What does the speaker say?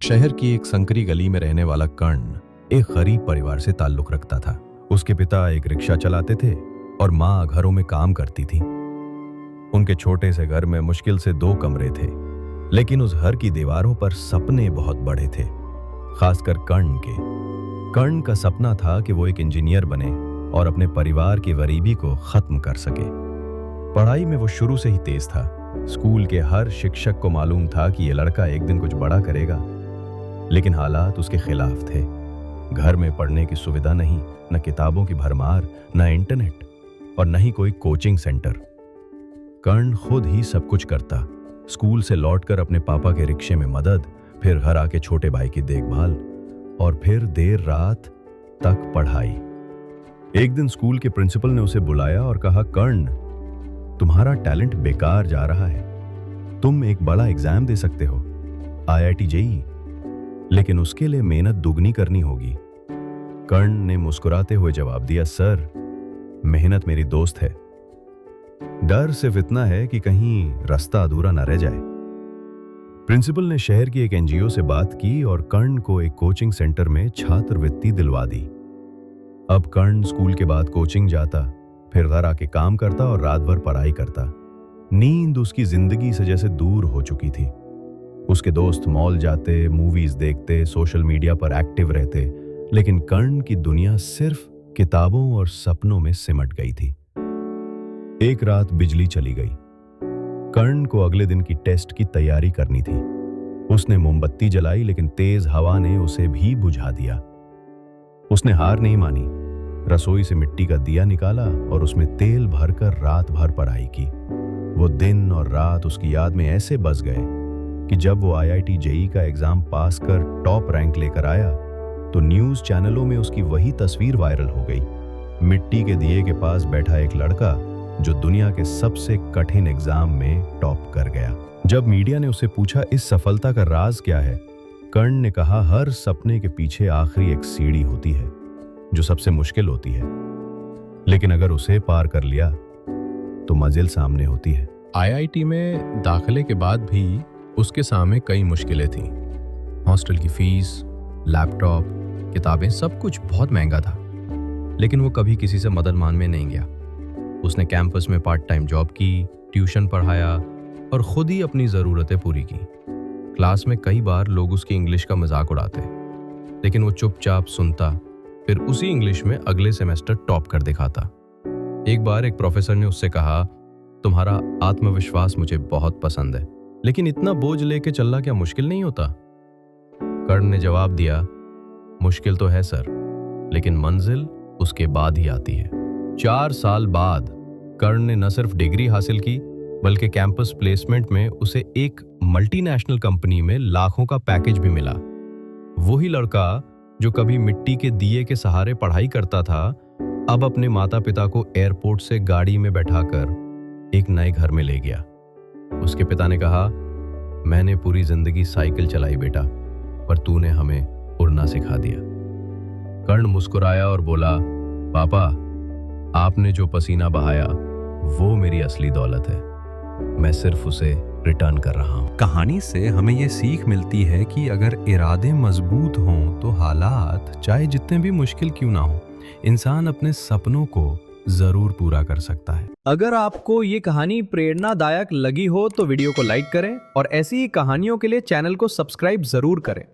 शहर की एक संकरी गली में रहने वाला कर्ण एक गरीब परिवार से ताल्लुक रखता था। उसके पिता एक रिक्शा चलाते थे और माँ घरों में काम करती थी। उनके छोटे से घर में मुश्किल से 2 कमरे थे, लेकिन उस घर की दीवारों पर सपने बहुत बड़े थे, खासकर कर्ण के। कर्ण का सपना था कि वो एक इंजीनियर बने और अपने परिवार की गरीबी को खत्म कर सके। पढ़ाई में वो शुरू से ही तेज था। स्कूल के हर शिक्षक को मालूम था कि ये लड़का एक दिन कुछ बड़ा करेगा, लेकिन हालात उसके खिलाफ थे। घर में पढ़ने की सुविधा नहीं, न किताबों की भरमार, न इंटरनेट और न ही कोई कोचिंग सेंटर। कर्ण खुद ही सब कुछ करता। स्कूल से लौटकर अपने पापा के रिक्शे में मदद, फिर घर आके छोटे भाई की देखभाल और फिर देर रात तक पढ़ाई। एक दिन स्कूल के प्रिंसिपल ने उसे बुलाया और कहा, कर्ण, तुम्हारा टैलेंट बेकार जा रहा है। तुम एक बड़ा एग्जाम दे सकते हो, IIT JEE, लेकिन उसके लिए मेहनत दुगनी करनी होगी। कर्ण ने मुस्कुराते हुए जवाब दिया, सर, मेहनत मेरी दोस्त है। डर सिर्फ इतना है कि कहीं रास्ता अधूरा न रह जाए। प्रिंसिपल ने शहर की एक NGO से बात की और कर्ण को एक कोचिंग सेंटर में छात्रवृत्ति दिलवा दी। अब कर्ण स्कूल के बाद कोचिंग जाता, फिर घर आके काम करता और रात भर पढ़ाई करता। नींद उसकी जिंदगी से जैसे दूर हो चुकी थी। उसके दोस्त मॉल जाते, मूवीज देखते, सोशल मीडिया पर एक्टिव रहते, लेकिन कर्ण की दुनिया सिर्फ किताबों और सपनों में सिमट गई थी। एक रात बिजली चली गई। कर्ण को अगले दिन की टेस्ट की तैयारी करनी थी। उसने मोमबत्ती जलाई, लेकिन तेज हवा ने उसे भी बुझा दिया। उसने हार नहीं मानी। रसोई से मिट्टी का दिया निकाला और उसमें तेल भरकर रात भर पढ़ाई की। वो दिन और रात उसकी याद में ऐसे बस गए कि जब वो IIT JEE का एग्जाम पास कर टॉप रैंक लेकर आया तो न्यूज चैनलों में उसकी वही तस्वीर वायरल हो गई। मिट्टी के दिए के पास बैठा एक लड़का जो दुनिया के सबसे कठिन एग्जाम में टॉप कर गया। जब मीडिया ने उसे पूछा, इस सफलता का राज क्या है, कर्ण ने कहा, हर सपने के पीछे आखिरी एक सीढ़ी होती है जो सबसे मुश्किल होती है, लेकिन अगर उसे पार कर लिया तो मंजिल सामने होती है। IIT में दाखिले के बाद भी उसके सामने कई मुश्किलें थीं। हॉस्टल की फीस, लैपटॉप, किताबें, सब कुछ बहुत महंगा था, लेकिन वो कभी किसी से मदद मांगने नहीं गया। उसने कैंपस में पार्ट टाइम जॉब की, ट्यूशन पढ़ाया और खुद ही अपनी ज़रूरतें पूरी की। क्लास में कई बार लोग उसकी इंग्लिश का मजाक उड़ाते, लेकिन वो चुपचाप सुनता, फिर उसी इंग्लिश में अगले सेमेस्टर टॉप कर दिखाता। एक बार एक प्रोफेसर ने उससे कहा, तुम्हारा आत्मविश्वास मुझे बहुत पसंद है, लेकिन इतना बोझ लेके चलना क्या मुश्किल नहीं होता? कर्ण ने जवाब दिया, मुश्किल तो है सर, लेकिन मंजिल उसके बाद ही आती है। 4 साल बाद कर्ण ने न सिर्फ डिग्री हासिल की, बल्कि कैंपस प्लेसमेंट में उसे एक मल्टीनेशनल कंपनी में लाखों का पैकेज भी मिला। वही लड़का जो कभी मिट्टी के दिए के सहारे पढ़ाई करता था, अब अपने माता पिता को एयरपोर्ट से गाड़ी में बैठाकर एक नए घर में ले गया। उसके पिता ने कहा, मैंने पूरी जिंदगी साइकिल चलाई बेटा, पर तूने हमें उड़ना सिखा दिया। कर्ण मुस्कुराया और बोला, पापा, आपने जो पसीना बहाया वो मेरी असली दौलत है, मैं सिर्फ उसे रिटर्न कर रहा हूं। कहानी से हमें ये सीख मिलती है कि अगर इरादे मजबूत हों तो हालात चाहे जितने भी मुश्किल क्यों ना हो, इंसान अपने सपनों को जरूर पूरा कर सकता है। अगर आपको ये कहानी प्रेरणादायक लगी हो तो वीडियो को लाइक करें और ऐसी ही कहानियों के लिए चैनल को सब्सक्राइब जरूर करें।